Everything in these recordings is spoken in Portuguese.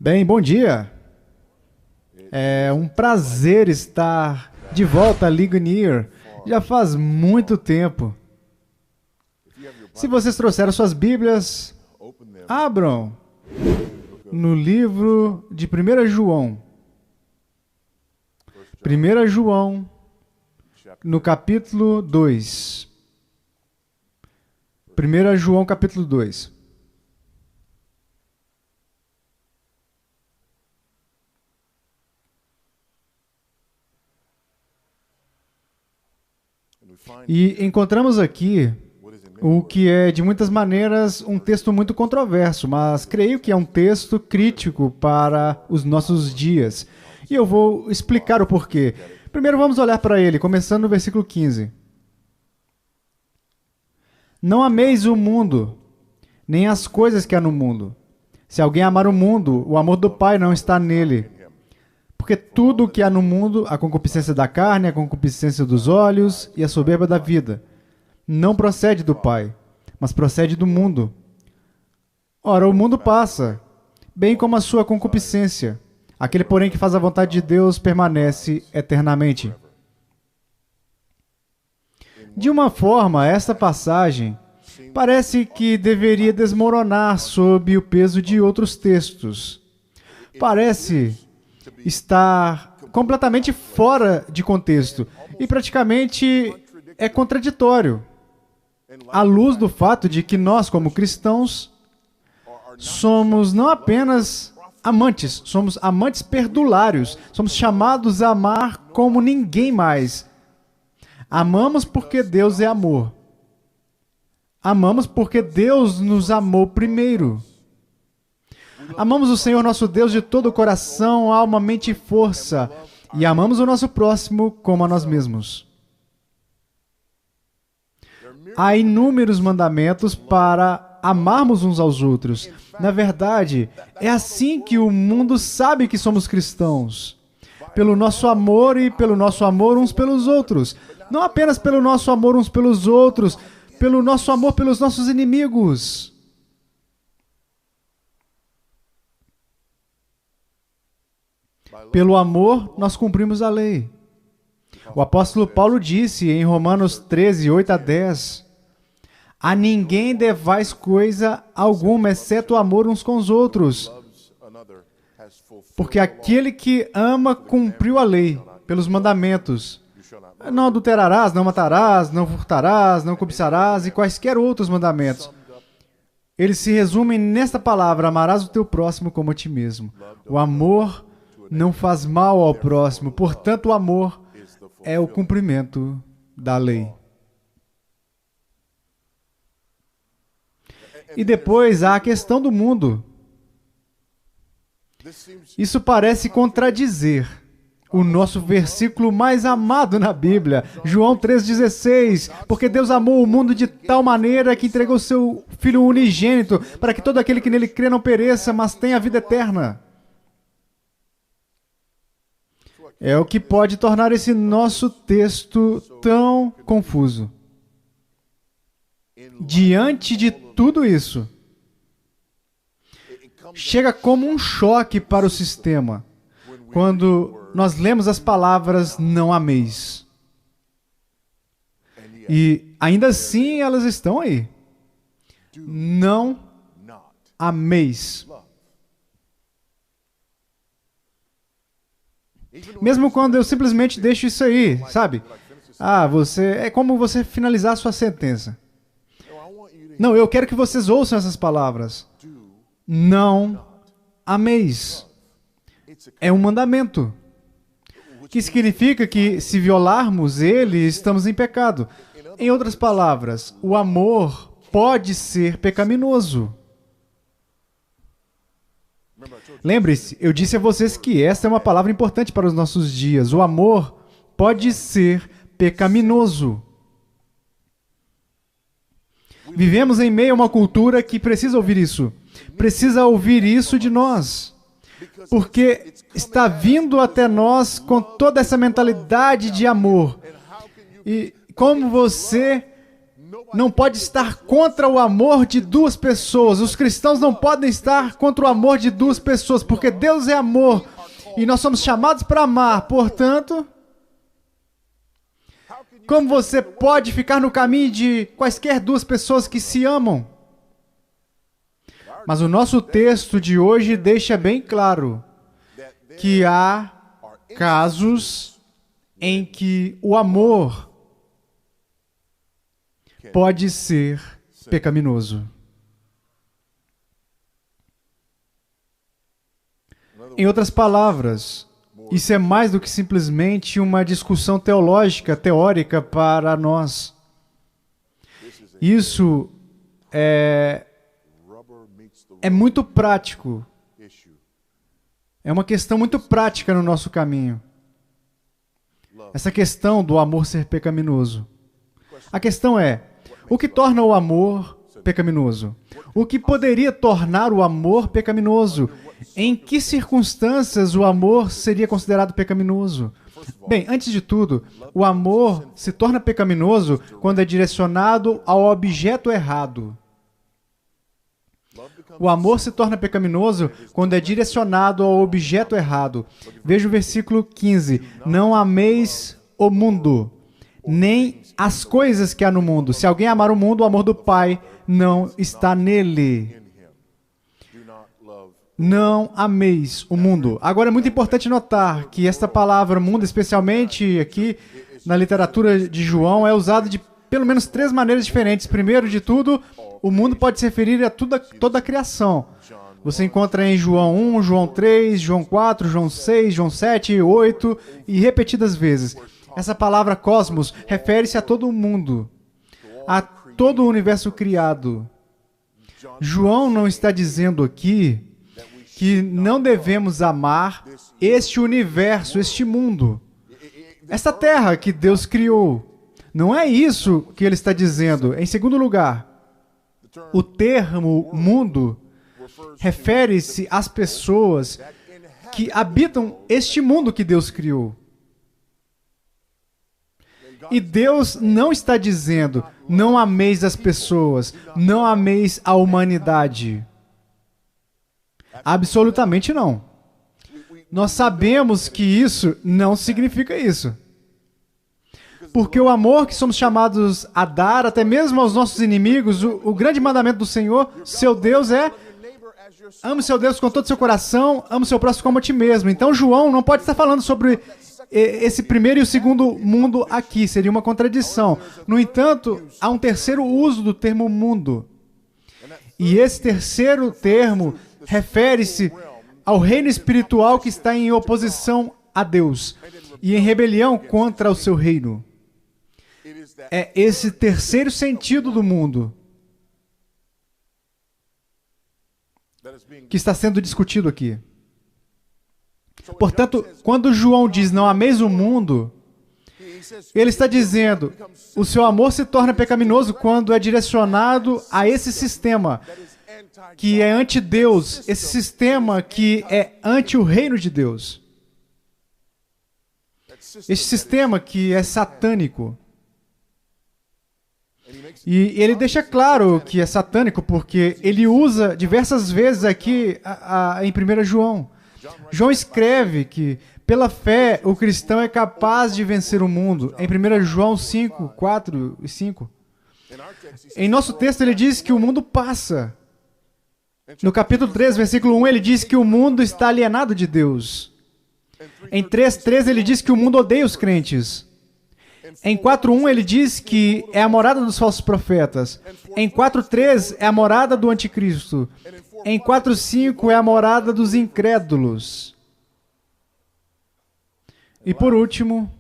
Bem, bom dia. É um prazer estar de volta a Ligonier. Já faz muito tempo. Se vocês trouxeram suas Bíblias, abram no livro de 1 João. 1 João, no capítulo 2. 1 João, capítulo 2. E encontramos aqui o que é, de muitas maneiras, um texto muito controverso, mas creio que é um texto crítico para os nossos dias. E eu vou explicar o porquê. Primeiro vamos olhar para ele, começando no versículo 15. Não ameis o mundo, nem as coisas que há no mundo. Se alguém amar o mundo, o amor do Pai não está nele. Porque tudo o que há no mundo, a concupiscência da carne, a concupiscência dos olhos e a soberba da vida, não procede do Pai, mas procede do mundo. Ora, o mundo passa, bem como a sua concupiscência. Aquele, porém, que faz a vontade de Deus permanece eternamente. De uma forma, esta passagem parece que deveria desmoronar sob o peso de outros textos. Parece estar completamente fora de contexto e praticamente é contraditório, à luz do fato de que nós, como cristãos, somos não apenas amantes, somos amantes perdulários, somos chamados a amar como ninguém mais. Amamos porque Deus é amor. Amamos porque Deus nos amou primeiro. Amamos o Senhor nosso Deus de todo o coração, alma, mente e força. E amamos o nosso próximo como a nós mesmos. Há inúmeros mandamentos para amarmos uns aos outros. Na verdade, é assim que o mundo sabe que somos cristãos. Pelo nosso amor e pelo nosso amor uns pelos outros. Não apenas pelo nosso amor uns pelos outros, pelo nosso amor pelos nossos inimigos. Pelo amor, nós cumprimos a lei. O apóstolo Paulo disse em Romanos 13, 8 a 10, a ninguém devais coisa alguma, exceto o amor uns com os outros. Porque aquele que ama cumpriu a lei, pelos mandamentos. Não adulterarás, não matarás, não furtarás, não cobiçarás e quaisquer outros mandamentos. Eles se resumem nesta palavra, amarás o teu próximo como a ti mesmo. O amor não faz mal ao próximo, portanto, o amor é o cumprimento da lei. E depois há a questão do mundo. Isso parece contradizer o nosso versículo mais amado na Bíblia, João 3,16, porque Deus amou o mundo de tal maneira que entregou seu Filho unigênito, para que todo aquele que nele crê não pereça, mas tenha a vida eterna. É o que pode tornar esse nosso texto tão confuso. Diante de tudo isso, chega como um choque para o sistema quando nós lemos as palavras não ameis. E ainda assim elas estão aí. Não ameis. Mesmo quando eu simplesmente deixo isso aí, sabe? É como você finalizar a sua sentença. Não, eu quero que vocês ouçam essas palavras. Não ameis. É um mandamento. Que significa que, se violarmos ele, estamos em pecado. Em outras palavras, o amor pode ser pecaminoso. Lembre-se, eu disse a vocês que esta é uma palavra importante para os nossos dias. O amor pode ser pecaminoso. Vivemos em meio a uma cultura que precisa ouvir isso. Precisa ouvir isso de nós. Porque está vindo até nós com toda essa mentalidade de amor. E como você não pode estar contra o amor de duas pessoas. Os cristãos não podem estar contra o amor de duas pessoas, porque Deus é amor e nós somos chamados para amar. Portanto, como você pode ficar no caminho de quaisquer duas pessoas que se amam? Mas o nosso texto de hoje deixa bem claro que há casos em que o amor pode ser pecaminoso. Em outras palavras, isso é mais do que simplesmente uma discussão teórica para nós. Isso é muito prático. É uma questão muito prática no nosso caminho. Essa questão do amor ser pecaminoso. A questão é, o que torna o amor pecaminoso? O que poderia tornar o amor pecaminoso? Em que circunstâncias o amor seria considerado pecaminoso? Bem, antes de tudo, o amor se torna pecaminoso quando é direcionado ao objeto errado. O amor se torna pecaminoso quando é direcionado ao objeto errado. Veja o versículo 15. Não ameis o mundo, nem as coisas que há no mundo. Se alguém amar o mundo, o amor do Pai não está nele. Não ameis o mundo. Agora é muito importante notar que esta palavra mundo, especialmente aqui na literatura de João, é usada de pelo menos 3 maneiras diferentes. Primeiro de tudo, o mundo pode se referir a toda a criação. Você encontra em João 1, João 3, João 4, João 6, João 7, 8 e repetidas vezes. Essa palavra cosmos refere-se a todo o mundo, a todo o universo criado. João não está dizendo aqui que não devemos amar este universo, este mundo, esta terra que Deus criou. Não é isso que ele está dizendo. Em segundo lugar, o termo mundo refere-se às pessoas que habitam este mundo que Deus criou. E Deus não está dizendo, não ameis as pessoas, não ameis a humanidade. Absolutamente não. Nós sabemos que isso não significa isso. Porque o amor que somos chamados a dar, até mesmo aos nossos inimigos, o grande mandamento do Senhor, seu Deus, é: ame seu Deus com todo o seu coração, ame o seu próximo como a ti mesmo. Então João não pode estar falando sobre esse primeiro e o segundo mundo aqui, seria uma contradição. No entanto, há um terceiro uso do termo mundo. E esse terceiro termo refere-se ao reino espiritual que está em oposição a Deus e em rebelião contra o seu reino. É esse terceiro sentido do mundo que está sendo discutido aqui. Portanto, quando João diz não ameis o mundo, ele está dizendo, o seu amor se torna pecaminoso quando é direcionado a esse sistema que é anti-Deus, esse sistema que é anti o reino de Deus. Esse sistema que é satânico. E ele deixa claro que é satânico porque ele usa diversas vezes aqui em 1 João. João escreve que, pela fé, o cristão é capaz de vencer o mundo. Em 1 João 5, 4 e 5. Em nosso texto ele diz que o mundo passa. No capítulo 3, versículo 1, ele diz que o mundo está alienado de Deus. Em 3:13 ele diz que o mundo odeia os crentes. Em 4:1 ele diz que é a morada dos falsos profetas. Em 4:3 é a morada do anticristo. Em 4:5 é a morada dos incrédulos. E por último,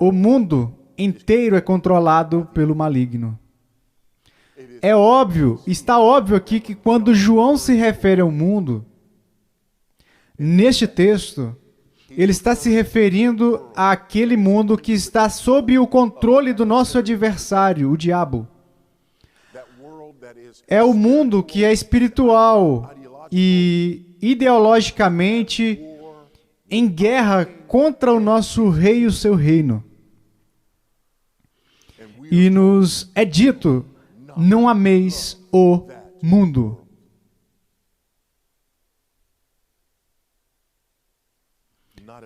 o mundo inteiro é controlado pelo maligno. É óbvio, está óbvio aqui que quando João se refere ao mundo, neste texto, ele está se referindo àquele mundo que está sob o controle do nosso adversário, o diabo. É o mundo que é espiritual e ideologicamente em guerra contra o nosso rei e o seu reino. E nos é dito, não ameis o mundo.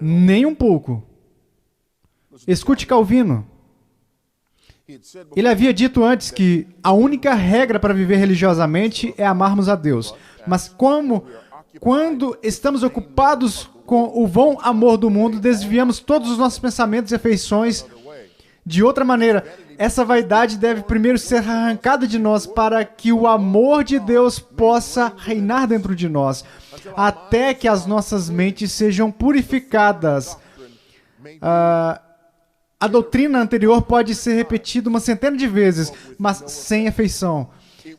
Nem um pouco. Escute Calvino. Ele havia dito antes que a única regra para viver religiosamente é amarmos a Deus. Mas quando estamos ocupados com o vão amor do mundo, desviamos todos os nossos pensamentos e afeições de outra maneira. Essa vaidade deve primeiro ser arrancada de nós para que o amor de Deus possa reinar dentro de nós, até que as nossas mentes sejam purificadas. A doutrina anterior pode ser repetida uma centena de vezes, mas sem afeição.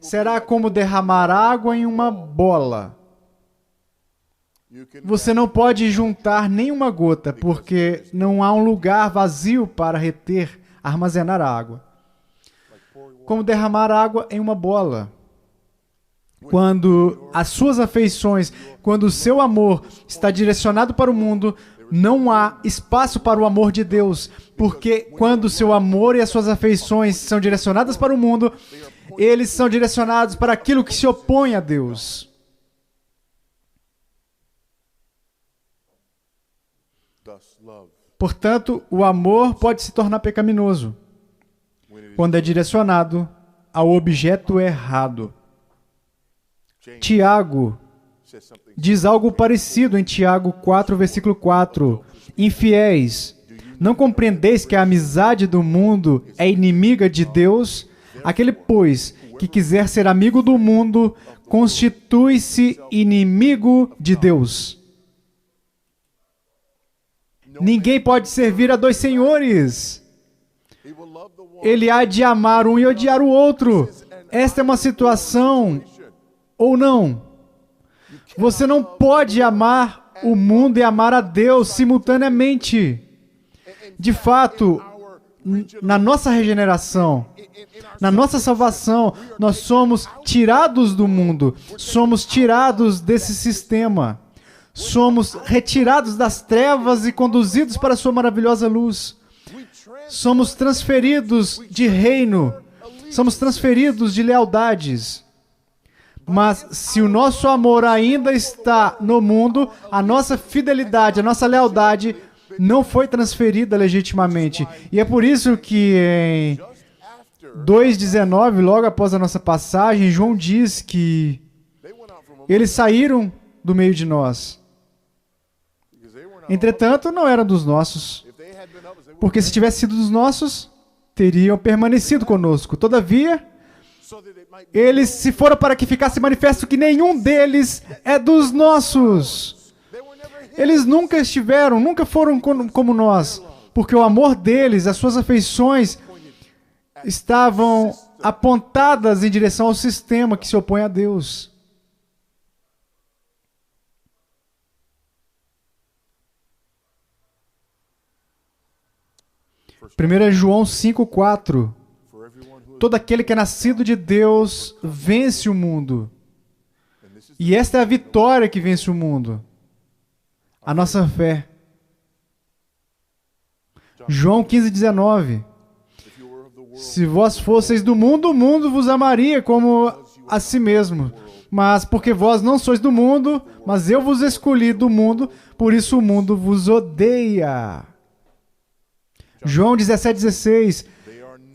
Será como derramar água em uma bola. Você não pode juntar nenhuma gota, porque não há um lugar vazio para reter, armazenar água. Como derramar água em uma bola. Quando as suas afeições, quando o seu amor está direcionado para o mundo, não há espaço para o amor de Deus, porque quando o seu amor e as suas afeições são direcionadas para o mundo, eles são direcionados para aquilo que se opõe a Deus. Portanto, o amor pode se tornar pecaminoso quando é direcionado ao objeto errado. Tiago diz algo parecido em Tiago 4, versículo 4. Infiéis, não compreendeis que a amizade do mundo é inimiga de Deus? Aquele, pois, que quiser ser amigo do mundo, constitui-se inimigo de Deus. Ninguém pode servir a dois senhores. Ele há de amar um e odiar o outro. Esta é uma situação ou não. Você não pode amar o mundo e amar a Deus simultaneamente. De fato, na nossa regeneração, na nossa salvação, nós somos tirados do mundo, somos tirados desse sistema, somos retirados das trevas e conduzidos para a sua maravilhosa luz. Somos transferidos de reino, somos transferidos de lealdades. Mas se o nosso amor ainda está no mundo, a nossa fidelidade, a nossa lealdade não foi transferida legitimamente. E é por isso que em 2,19, logo após a nossa passagem, João diz que eles saíram do meio de nós. Entretanto, não eram dos nossos. Porque se tivesse sido dos nossos, teriam permanecido conosco. Todavia, eles se foram para que ficasse manifesto que nenhum deles é dos nossos. Eles nunca estiveram, nunca foram como nós, porque o amor deles, as suas afeições, estavam apontadas em direção ao sistema que se opõe a Deus. Primeiro João 5,4. Todo aquele que é nascido de Deus vence o mundo. E esta é a vitória que vence o mundo. A nossa fé. João 15,19. Se vós fosseis do mundo, o mundo vos amaria como a si mesmo. Mas porque vós não sois do mundo, mas eu vos escolhi do mundo, por isso o mundo vos odeia. João 17,16.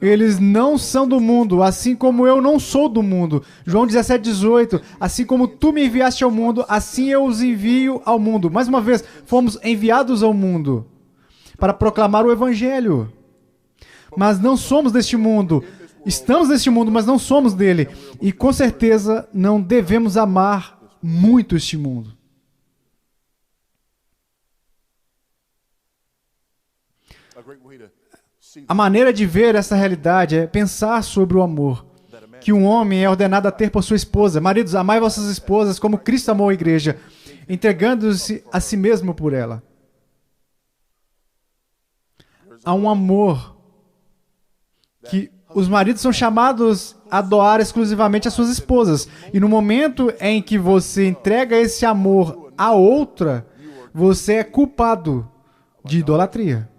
Eles não são do mundo, assim como eu não sou do mundo. João 17,18. Assim como tu me enviaste ao mundo, assim eu os envio ao mundo. Mais uma vez, fomos enviados ao mundo para proclamar o Evangelho. Mas não somos deste mundo. Estamos neste mundo, mas não somos dele. E com certeza não devemos amar muito este mundo. A maneira de ver essa realidade é pensar sobre o amor que um homem é ordenado a ter por sua esposa. Maridos, amai vossas esposas como Cristo amou a igreja, entregando-se a si mesmo por ela. Há um amor que os maridos são chamados a doar exclusivamente às suas esposas. E no momento em que você entrega esse amor a outra, você é culpado de idolatria.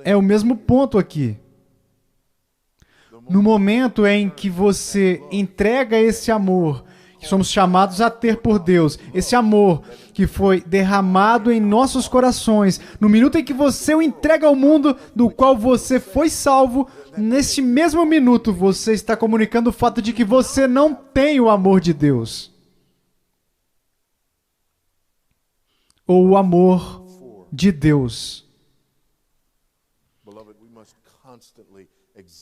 É o mesmo ponto aqui. No momento em que você entrega esse amor, que somos chamados a ter por Deus, esse amor que foi derramado em nossos corações, no minuto em que você o entrega ao mundo do qual você foi salvo, nesse mesmo minuto você está comunicando o fato de que você não tem o amor de Deus. Ou o amor de Deus.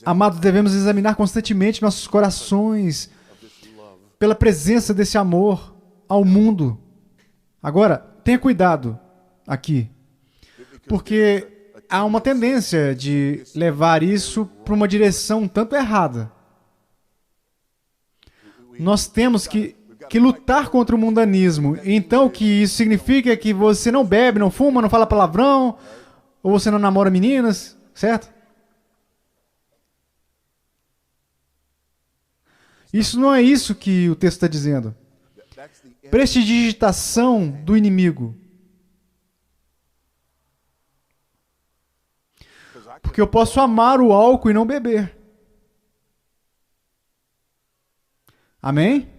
Amados, devemos examinar constantemente nossos corações pela presença desse amor ao mundo. Agora, tenha cuidado aqui, porque há uma tendência de levar isso para uma direção um tanto errada. Nós temos que lutar contra o mundanismo. Então, o que isso significa é que você não bebe, não fuma, não fala palavrão, ou você não namora meninas, certo? Isso não é isso que o texto está dizendo. Prestidigitação do inimigo. Porque eu posso amar o álcool e não beber. Amém?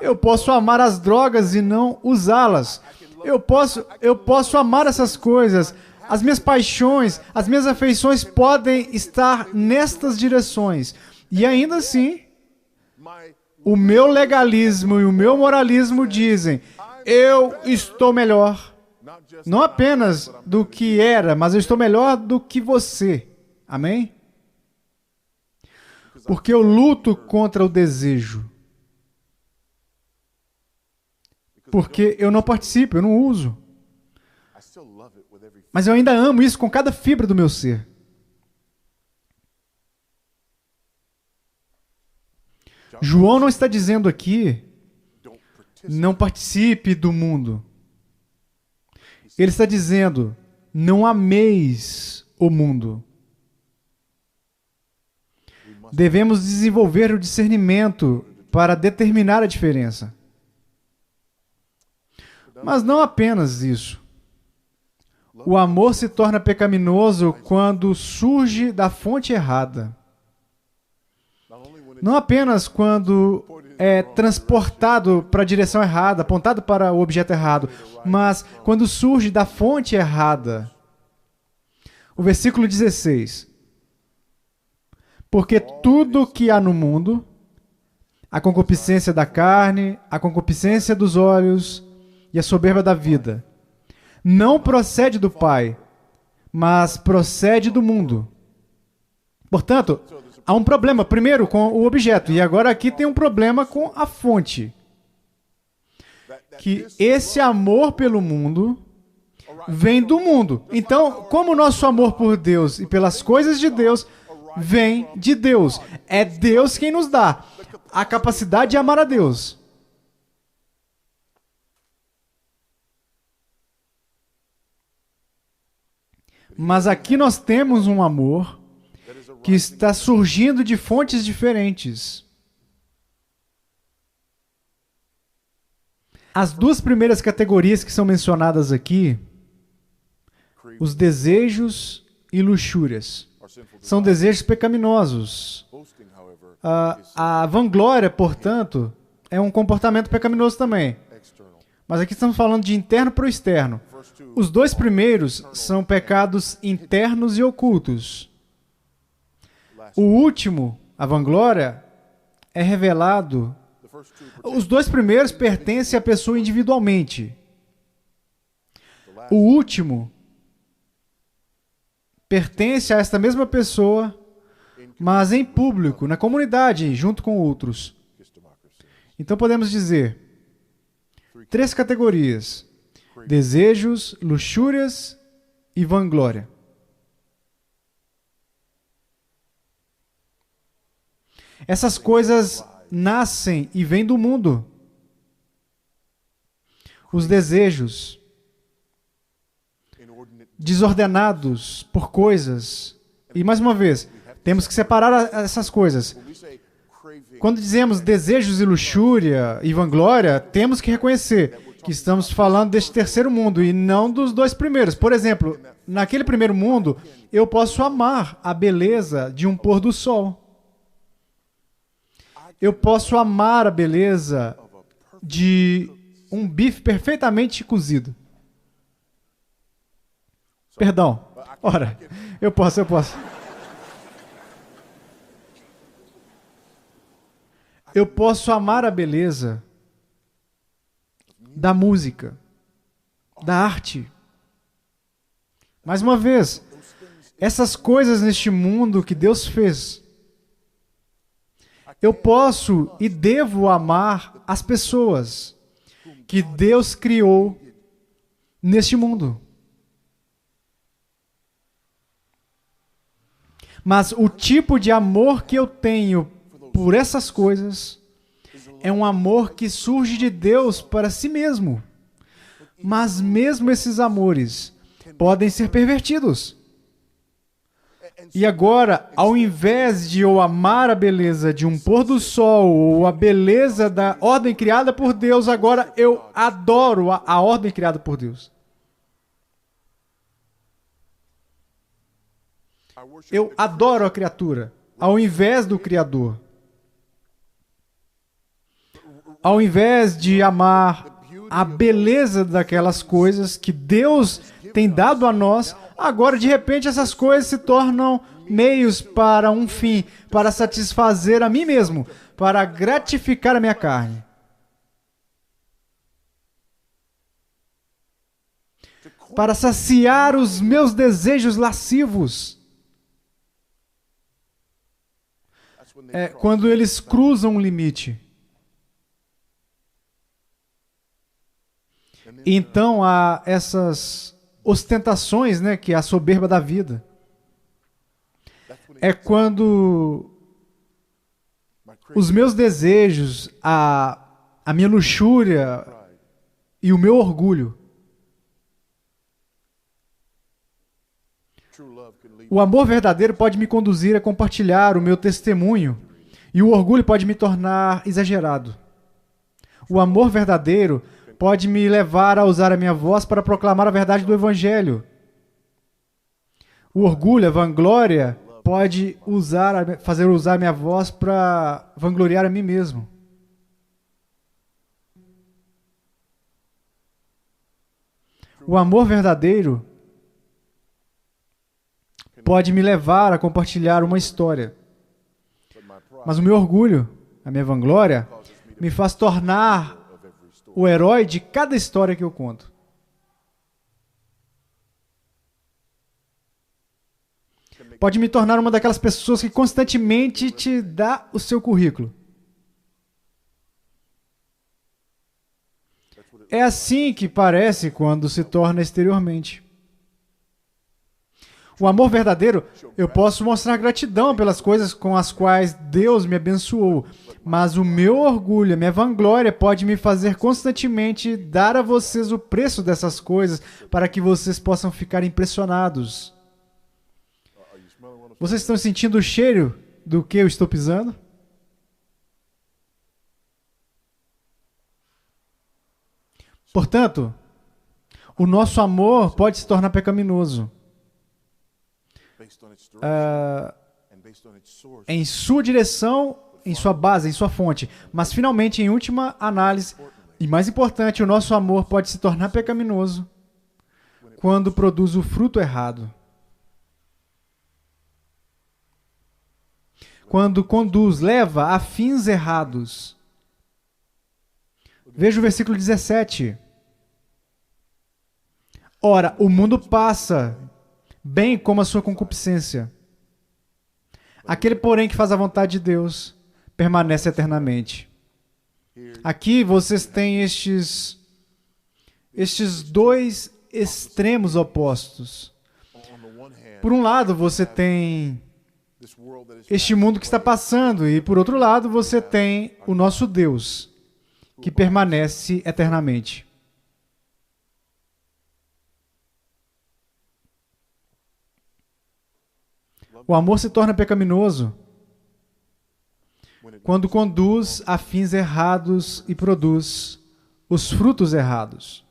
Eu posso amar as drogas e não usá-las. Eu posso amar essas coisas. As minhas paixões, as minhas afeições podem estar nestas direções. E ainda assim, o meu legalismo e o meu moralismo dizem: eu estou melhor, não apenas do que era, mas eu estou melhor do que você. Amém? Porque eu luto contra o desejo. Porque eu não participo, eu não uso. Mas eu ainda amo isso com cada fibra do meu ser. João não está dizendo aqui, não participe do mundo. Ele está dizendo, não ameis o mundo. Devemos desenvolver o discernimento para determinar a diferença. Mas não apenas isso. O amor se torna pecaminoso quando surge da fonte errada. Não apenas quando é transportado para a direção errada, apontado para o objeto errado, mas quando surge da fonte errada. O versículo 16. Porque tudo que há no mundo, a concupiscência da carne, a concupiscência dos olhos e a soberba da vida, não procede do Pai, mas procede do mundo. Portanto, há um problema, primeiro, com o objeto, e agora aqui tem um problema com a fonte. Que esse amor pelo mundo vem do mundo. Então, como o nosso amor por Deus e pelas coisas de Deus vem de Deus. É Deus quem nos dá a capacidade de amar a Deus. Mas aqui nós temos um amor que está surgindo de fontes diferentes. As duas primeiras categorias que são mencionadas aqui, os desejos e luxúrias, são desejos pecaminosos. A vanglória, portanto, é um comportamento pecaminoso também. Mas aqui estamos falando de interno para o externo. Os dois primeiros são pecados internos e ocultos. O último, a vanglória, é revelado. Os dois primeiros pertencem à pessoa individualmente. O último pertence a esta mesma pessoa, mas em público, na comunidade, junto com outros. Então podemos dizer, 3 categorias: desejos, luxúrias e vanglória. Essas coisas nascem e vêm do mundo. Os desejos desordenados por coisas. E mais uma vez, temos que separar essas coisas. Quando dizemos desejos e luxúria e vanglória, temos que reconhecer que estamos falando deste terceiro mundo e não dos dois primeiros. Por exemplo, naquele primeiro mundo, eu posso amar a beleza de um pôr do sol. Eu posso amar a beleza de um bife perfeitamente cozido. Perdão. Ora, eu posso. Eu posso amar a beleza da música, da arte. Mais uma vez, essas coisas neste mundo que Deus fez, eu posso e devo amar as pessoas que Deus criou neste mundo. Mas o tipo de amor que eu tenho por essas coisas é um amor que surge de Deus para si mesmo. Mas mesmo esses amores podem ser pervertidos. E agora, ao invés de eu amar a beleza de um pôr do sol ou a beleza da ordem criada por Deus, agora eu adoro a ordem criada por Deus. Eu adoro a criatura, ao invés do Criador. Ao invés de amar a beleza daquelas coisas que Deus tem dado a nós, agora de repente essas coisas se tornam meios para um fim, para satisfazer a mim mesmo, para gratificar a minha carne. Para saciar os meus desejos lascivos. É quando eles cruzam um limite. Então há essas ostentações, né, que é a soberba da vida. É quando os meus desejos, a minha luxúria e o meu orgulho. O amor verdadeiro pode me conduzir a compartilhar o meu testemunho e o orgulho pode me tornar exagerado. O amor verdadeiro pode me levar a usar a minha voz para proclamar a verdade do Evangelho. O orgulho, a vanglória, pode fazer usar a minha voz para vangloriar a mim mesmo. O amor verdadeiro pode me levar a compartilhar uma história. Mas o meu orgulho, a minha vanglória, me faz tornar o herói de cada história que eu conto. Pode me tornar uma daquelas pessoas que constantemente te dá o seu currículo. É assim que parece quando se torna exteriormente. O amor verdadeiro, eu posso mostrar gratidão pelas coisas com as quais Deus me abençoou, mas o meu orgulho, a minha vanglória pode me fazer constantemente dar a vocês o preço dessas coisas para que vocês possam ficar impressionados. Vocês estão sentindo o cheiro do que eu estou pisando? Portanto, o nosso amor pode se tornar pecaminoso. Em sua direção, em sua base, em sua fonte. Mas, finalmente, em última análise, e mais importante, o nosso amor pode se tornar pecaminoso quando produz o fruto errado. Quando conduz, leva a fins errados. Veja o versículo 17. Ora, o mundo passa, bem como a sua concupiscência. Aquele, porém, que faz a vontade de Deus, permanece eternamente. Aqui vocês têm estes dois extremos opostos. Por um lado, você tem este mundo que está passando, e por outro lado, você tem o nosso Deus, que permanece eternamente. O amor se torna pecaminoso quando conduz a fins errados e produz os frutos errados.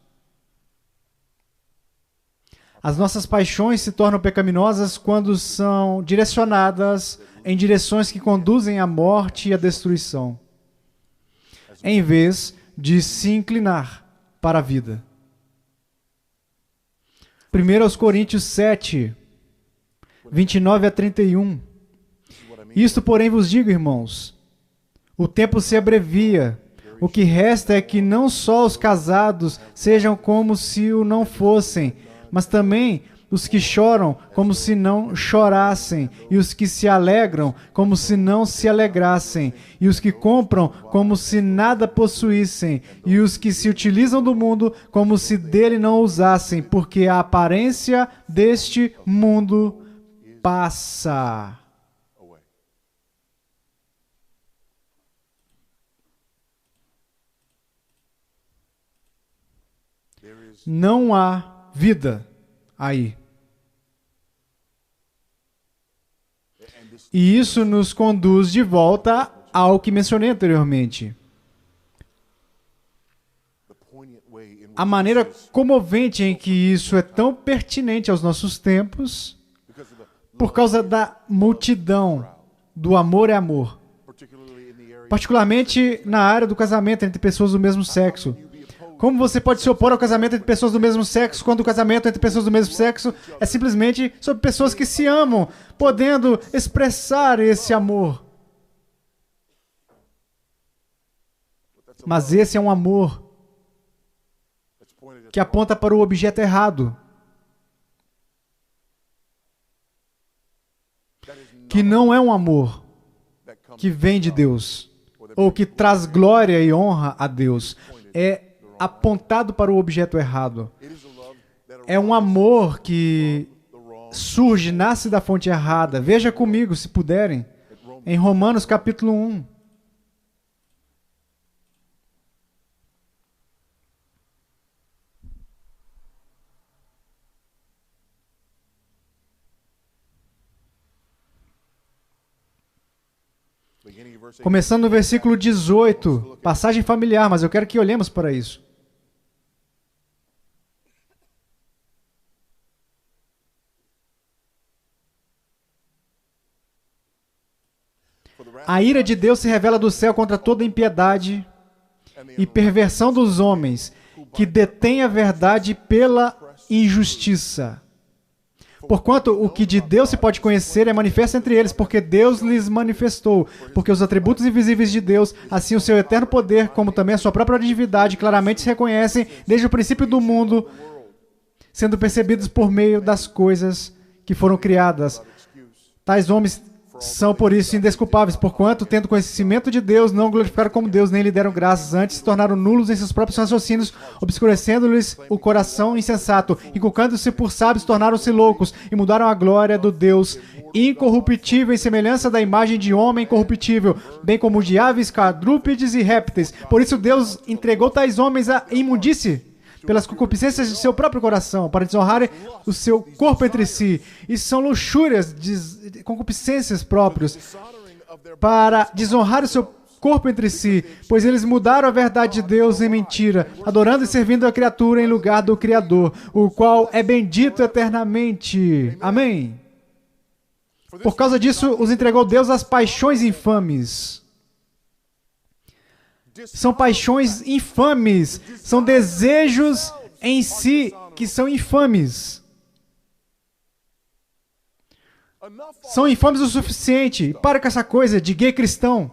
As nossas paixões se tornam pecaminosas quando são direcionadas em direções que conduzem à morte e à destruição, em vez de se inclinar para a vida. 1 Coríntios 7, 29 a 31. Isto, porém, vos digo, irmãos, o tempo se abrevia. O que resta é que não só os casados sejam como se o não fossem, mas também os que choram como se não chorassem, e os que se alegram como se não se alegrassem, e os que compram como se nada possuíssem, e os que se utilizam do mundo como se dele não usassem, porque a aparência deste mundo passa. Não há vida aí. E isso nos conduz de volta ao que mencionei anteriormente. A maneira comovente em que isso é tão pertinente aos nossos tempos, por causa da multidão do amor é amor. Particularmente na área do casamento entre pessoas do mesmo sexo. Como você pode se opor ao casamento entre pessoas do mesmo sexo quando o casamento entre pessoas do mesmo sexo é simplesmente sobre pessoas que se amam, podendo expressar esse amor? Mas esse é um amor que aponta para o objeto errado, que não é um amor que vem de Deus, ou que traz glória e honra a Deus. É apontado para o objeto errado. É um amor que surge, nasce da fonte errada. Veja comigo, se puderem, em Romanos capítulo 1. Começando no versículo 18, passagem familiar, mas eu quero que olhemos para isso. A ira de Deus se revela do céu contra toda impiedade e perversão dos homens, que detêm a verdade pela injustiça. Porquanto o que de Deus se pode conhecer é manifesto entre eles, porque Deus lhes manifestou. Porque os atributos invisíveis de Deus, assim o seu eterno poder, como também a sua própria divindade, claramente se reconhecem desde o princípio do mundo, sendo percebidos por meio das coisas que foram criadas. Tais homens são por isso indesculpáveis, porquanto, tendo conhecimento de Deus, não glorificaram como Deus, nem lhe deram graças, antes se tornaram nulos em seus próprios raciocínios, obscurecendo-lhes o coração insensato, inculcando-se por sábios, tornaram-se loucos, e mudaram a glória do Deus incorruptível em semelhança da imagem de homem corruptível, bem como de aves, quadrúpedes e répteis. Por isso Deus entregou tais homens à imundície, pelas concupiscências de seu próprio coração, para desonrarem o seu corpo entre si. Isso são luxúrias, concupiscências próprios, para desonrar o seu corpo entre si, pois eles mudaram a verdade de Deus em mentira, adorando e servindo a criatura em lugar do Criador, o qual é bendito eternamente. Amém. Por causa disso, os entregou Deus às paixões infames. São paixões infames, são desejos em si que são infames. São infames o suficiente. Para com essa coisa de gay cristão.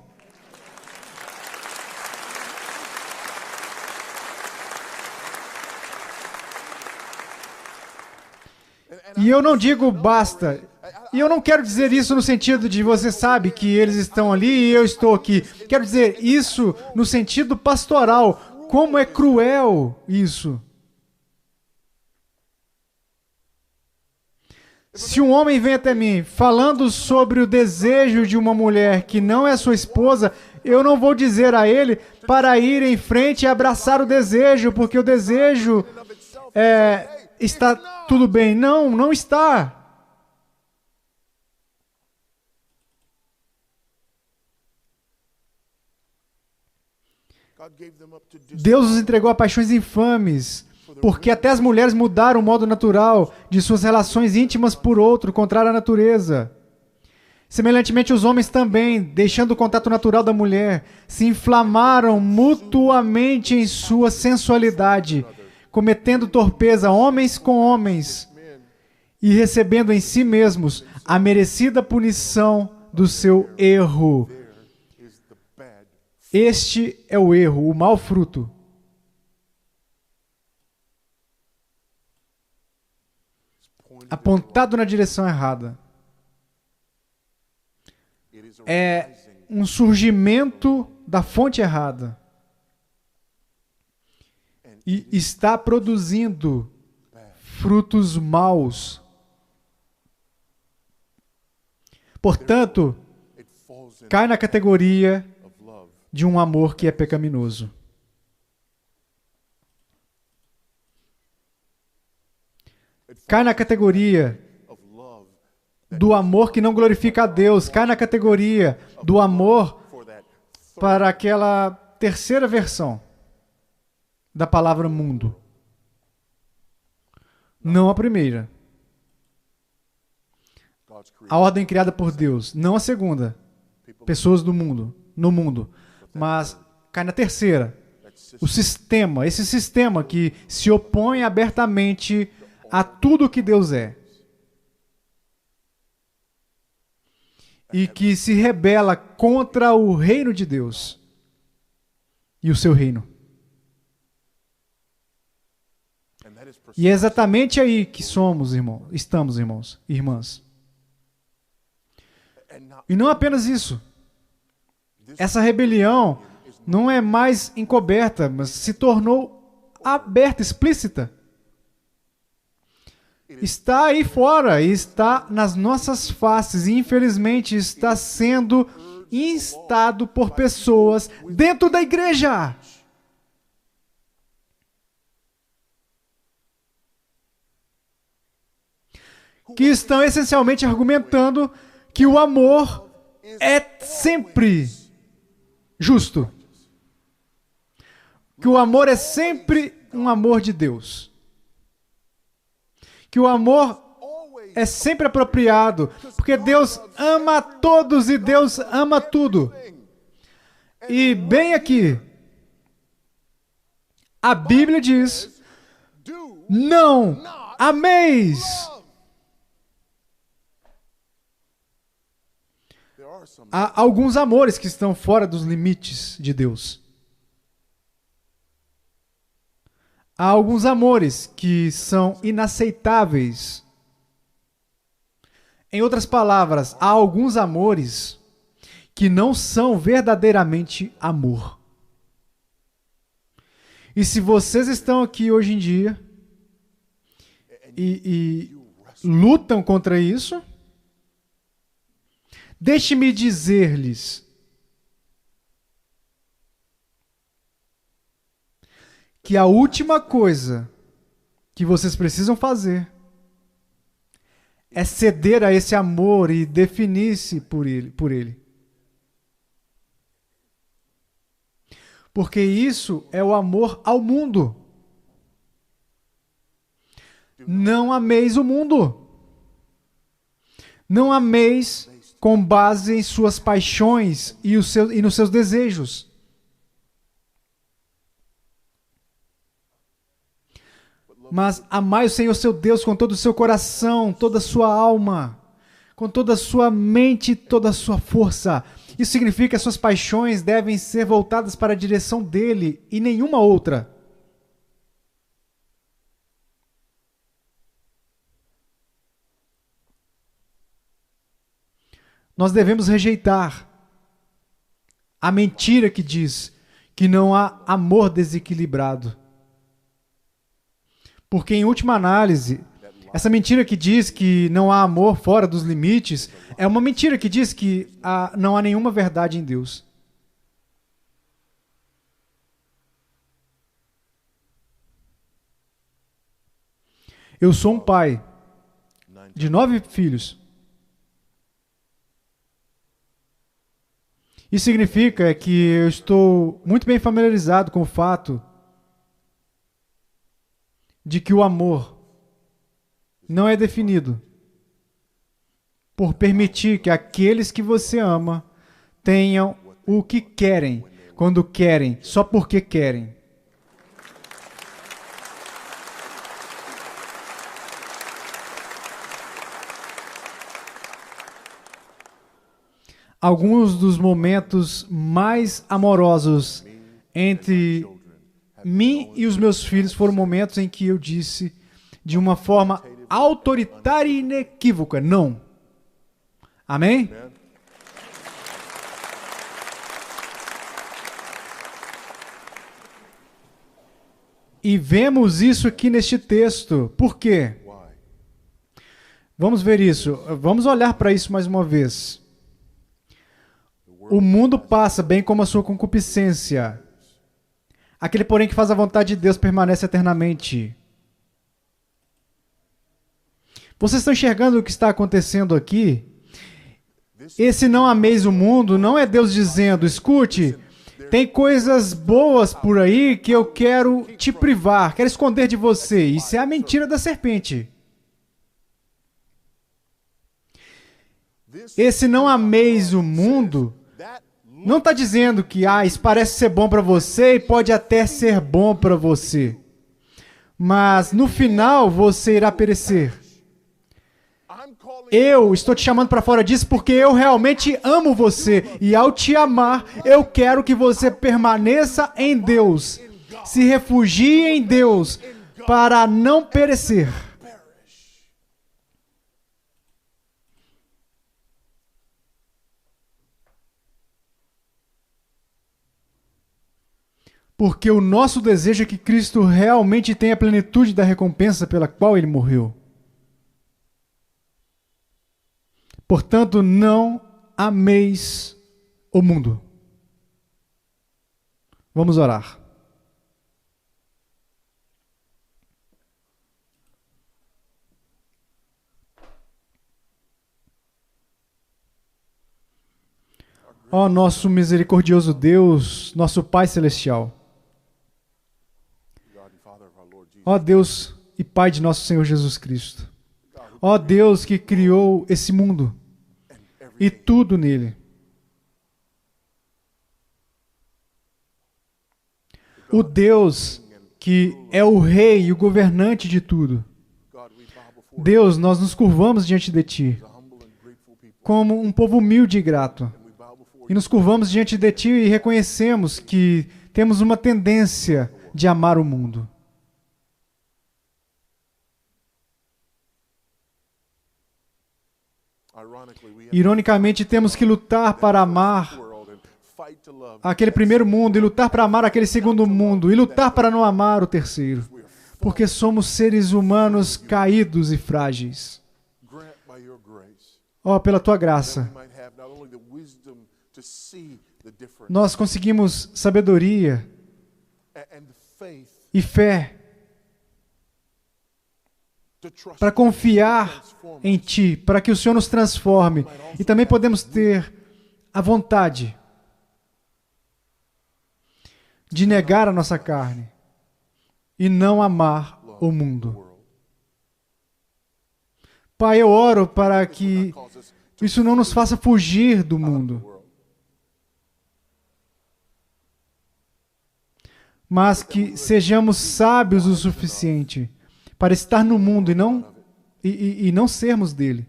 E eu não digo basta. E eu não quero dizer isso no sentido de você sabe que eles estão ali e eu estou aqui. Quero dizer isso no sentido pastoral. Como é cruel isso. Se um homem vem até mim falando sobre o desejo de uma mulher que não é sua esposa, eu não vou dizer a ele para ir em frente e abraçar o desejo, porque o desejo está tudo bem. Não, não está. Deus os entregou a paixões infames, porque até as mulheres mudaram o modo natural de suas relações íntimas por outro, contrário à natureza. Semelhantemente, os homens também, deixando o contato natural da mulher, se inflamaram mutuamente em sua sensualidade, cometendo torpeza homens com homens e recebendo em si mesmos a merecida punição do seu erro. Este é o erro, o mau fruto. Apontado na direção errada. É um surgimento da fonte errada. E está produzindo frutos maus. Portanto, cai na categoria de um amor que é pecaminoso. Cai na categoria do amor que não glorifica a Deus. Cai na categoria do amor para aquela terceira versão da palavra mundo. Não a primeira. A ordem criada por Deus. Não a segunda. Pessoas do mundo. No mundo. Mas cai na terceira. O sistema. Esse sistema que se opõe abertamente a tudo que Deus é. E que se rebela contra o reino de Deus. E o seu reino. E é exatamente aí que somos, irmãos. Estamos, irmãos e irmãs. E não apenas isso. Essa rebelião não é mais encoberta, mas se tornou aberta, explícita. Está aí fora, está nas nossas faces e infelizmente está sendo instado por pessoas dentro da igreja. Que estão essencialmente argumentando que o amor é sempre justo. Que o amor é sempre um amor de Deus. Que o amor é sempre apropriado, porque Deus ama a todos e Deus ama tudo. E bem aqui, a Bíblia diz: não ameis. Há alguns amores que estão fora dos limites de Deus. Há alguns amores que são inaceitáveis. Em outras palavras, há alguns amores que não são verdadeiramente amor. E se vocês estão aqui hoje em dia e lutam contra isso, deixe-me dizer-lhes que a última coisa que vocês precisam fazer é ceder a esse amor e definir-se por ele. Porque isso é o amor ao mundo. Não ameis o mundo. Não ameis com base em suas paixões e nos seus desejos. Mas amai o Senhor seu Deus com todo o seu coração, toda a sua alma, com toda a sua mente, toda a sua força. Isso significa que as suas paixões devem ser voltadas para a direção dele e nenhuma outra. Nós devemos rejeitar a mentira que diz que não há amor desequilibrado. Porque, em última análise, essa mentira que diz que não há amor fora dos limites é uma mentira que diz que não há nenhuma verdade em Deus. Eu sou um pai de 9 filhos. Isso significa que eu estou muito bem familiarizado com o fato de que o amor não é definido por permitir que aqueles que você ama tenham o que querem, quando querem, só porque querem. Alguns dos momentos mais amorosos entre mim e os meus filhos foram momentos em que eu disse de uma forma autoritária e inequívoca, não. Amém? E vemos isso aqui neste texto. Por quê? Vamos ver isso. Vamos olhar para isso mais uma vez. O mundo passa bem como a sua concupiscência. Aquele, porém, que faz a vontade de Deus permanece eternamente. Vocês estão enxergando o que está acontecendo aqui? Esse não ameis o mundo não é Deus dizendo, escute, tem coisas boas por aí que eu quero te privar, quero esconder de você. Isso é a mentira da serpente. Esse não ameis o mundo não está dizendo que isso parece ser bom para você e pode até ser bom para você. Mas no final você irá perecer. Eu estou te chamando para fora disso porque eu realmente amo você. E ao te amar, eu quero que você permaneça em Deus. Se refugie em Deus para não perecer. Porque o nosso desejo é que Cristo realmente tenha a plenitude da recompensa pela qual Ele morreu. Portanto, não ameis o mundo. Vamos orar. Ó nosso misericordioso Deus, nosso Pai Celestial. Ó Deus e Pai de nosso Senhor Jesus Cristo. Ó Deus que criou esse mundo e tudo nele. O Deus que é o Rei e o governante de tudo. Deus, nós nos curvamos diante de Ti como um povo humilde e grato. E nos curvamos diante de Ti e reconhecemos que temos uma tendência de amar o mundo. Ironicamente, temos que lutar para amar aquele primeiro mundo, e lutar para amar aquele segundo mundo, e lutar para não amar o terceiro, porque somos seres humanos caídos e frágeis. Ó, pela Tua graça, nós conseguimos sabedoria e fé para confiar em Ti, para que o Senhor nos transforme. E também podemos ter a vontade de negar a nossa carne e não amar o mundo. Pai, eu oro para que isso não nos faça fugir do mundo, mas que sejamos sábios o suficiente para estar no mundo e não sermos dele.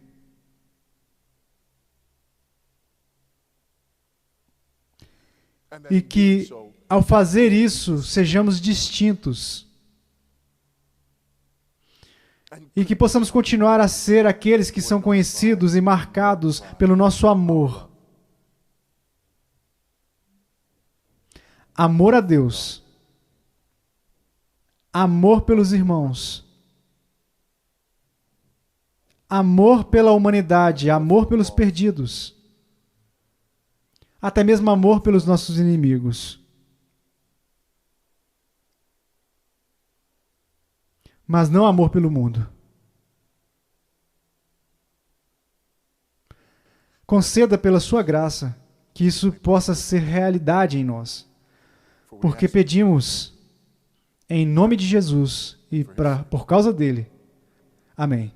E que, ao fazer isso, sejamos distintos. E que possamos continuar a ser aqueles que são conhecidos e marcados pelo nosso amor. Amor a Deus. Amor pelos irmãos. Amor pela humanidade, amor pelos perdidos. Até mesmo amor pelos nossos inimigos. Mas não amor pelo mundo. Conceda pela sua graça que isso possa ser realidade em nós. Porque pedimos em nome de Jesus e por causa dele. Amém.